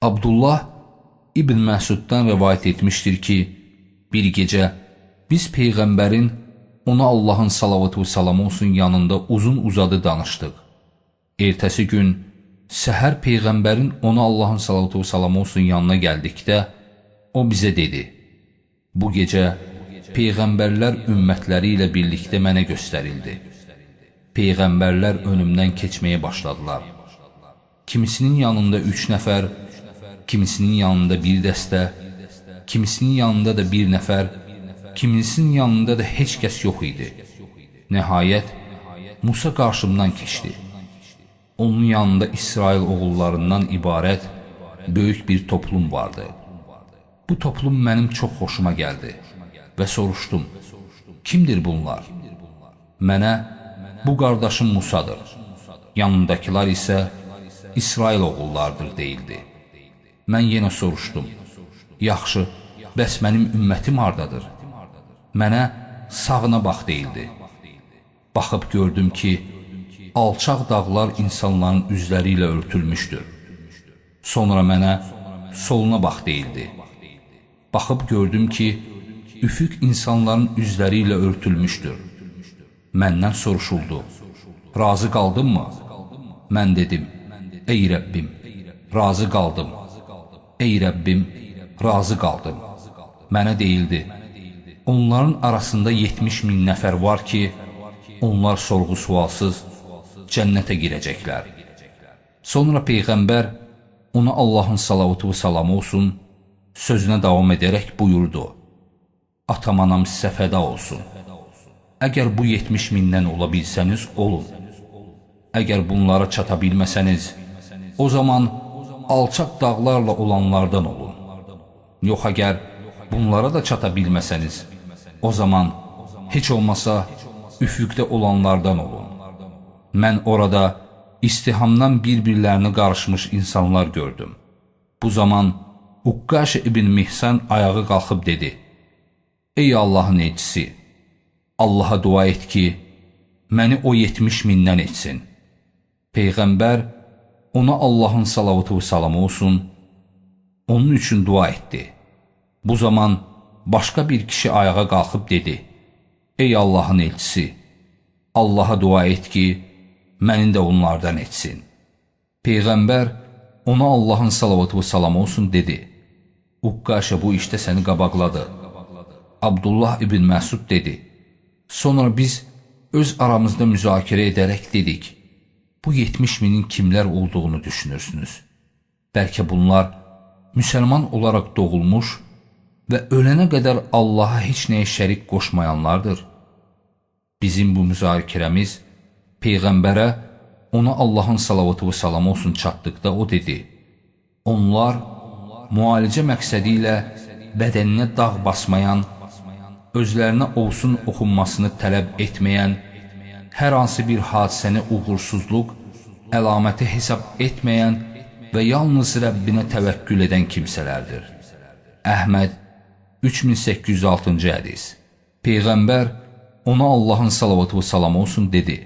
Abdullah İbn Məsuddan rəvayət etmişdir ki, bir gecə biz Peyğəmbərin, ona Allahın salavatı və salamı olsun, yanında uzun uzadı danışdıq. Ertəsi gün səhər Peyğəmbərin, ona Allahın salavatı və salamı olsun, yanına gəldikdə o bizə dedi: bu gecə Peyğəmbərlər ümmətləri ilə birlikdə mənə göstərildi. Peyğəmbərlər önümdən keçməyə başladılar. Kimisinin yanında 3 nəfər, kimisinin yanında bir dəstə, kimisinin yanında da bir nəfər, kimisinin yanında da heç kəs yox idi. Nəhayət, Musa qarşımdan keçdi. Onun yanında İsrail oğullarından ibarət böyük bir toplum vardı. Bu toplum mənim çox xoşuma gəldi və soruşdum: kimdir bunlar? Mənə, bu qardaşım Musadır, yanındakılar isə İsrail oğullardır deyildi. Mən yenə soruşdum: yaxşı, bəs mənim ümmətim hardadır? Mənə sağına bax deyildi. Baxıb gördüm ki, alçaq dağlar insanların üzləri ilə örtülmüşdür. Sonra mənə soluna bax deyildi. Baxıb gördüm ki, üfüq insanların üzləri ilə örtülmüşdür. Məndən soruşuldu: razı qaldın mı? Mən dedim: ey Rəbbim, razı qaldım. Ey Rəbbim, razı qaldım. Mənə deyildi: onların arasında 70 min nəfər var ki, onlar sorğu-sualsız cənnətə girəcəklər. Sonra Peyğəmbər, ona Allahın salavatı və salamı olsun, sözünə davam edərək buyurdu: atam anam sizə fəda olsun. Əgər bu 70 mindən ola bilsəniz, olun. Əgər bunlara çata bilməsəniz, o zaman alçaq dağlarla olanlardan olun. Yox, əgər bunlara da çata bilməsəniz, o zaman heç olmasa üfüqdə olanlardan olun. Mən orada istihamdan bir-birlərini qarışmış insanlar gördüm. Bu zaman Uqqaşə ibn Mihsan ayağı qalxıb dedi: ey Allahın elçisi, Allaha dua et ki, məni o 70 mindən etsin. Peyğəmbər, ona Allahın salavatı və salamı olsun, onun üçün dua etdi. Bu zaman başqa bir kişi ayağa qalxıb dedi: ey Allahın elçisi, Allaha dua et ki, məni də onlardan etsin. Peyğəmbər, ona Allahın salavatı və salamı olsun, dedi: Uqqaşə bu işdə səni qabaqladı. Abdullah ibn Məsud dedi: sonra biz öz aramızda müzakirə edərək dedik: bu 70 minin kimlər olduğunu düşünürsünüz? Bəlkə bunlar müsəlman olaraq doğulmuş və ölənə qədər Allaha heç nəyə şərik qoşmayanlardır. Bizim bu müzakirəmiz Peyğəmbərə, ona Allahın salavatı və salamı olsun, çatdıqda o dedi: onlar müalicə məqsədi ilə bədəninə dağ basmayan, özlərinə olsun oxunmasını tələb etməyən, hər hansı bir hadisəni uğursuzluq, əlaməti hesab etməyən və yalnız Rəbbinə təvəkkül edən kimsələrdir. Əhməd 3806-cı hədis. Peyğəmbər, ona Allahın salavatı və salamı olsun, dedi: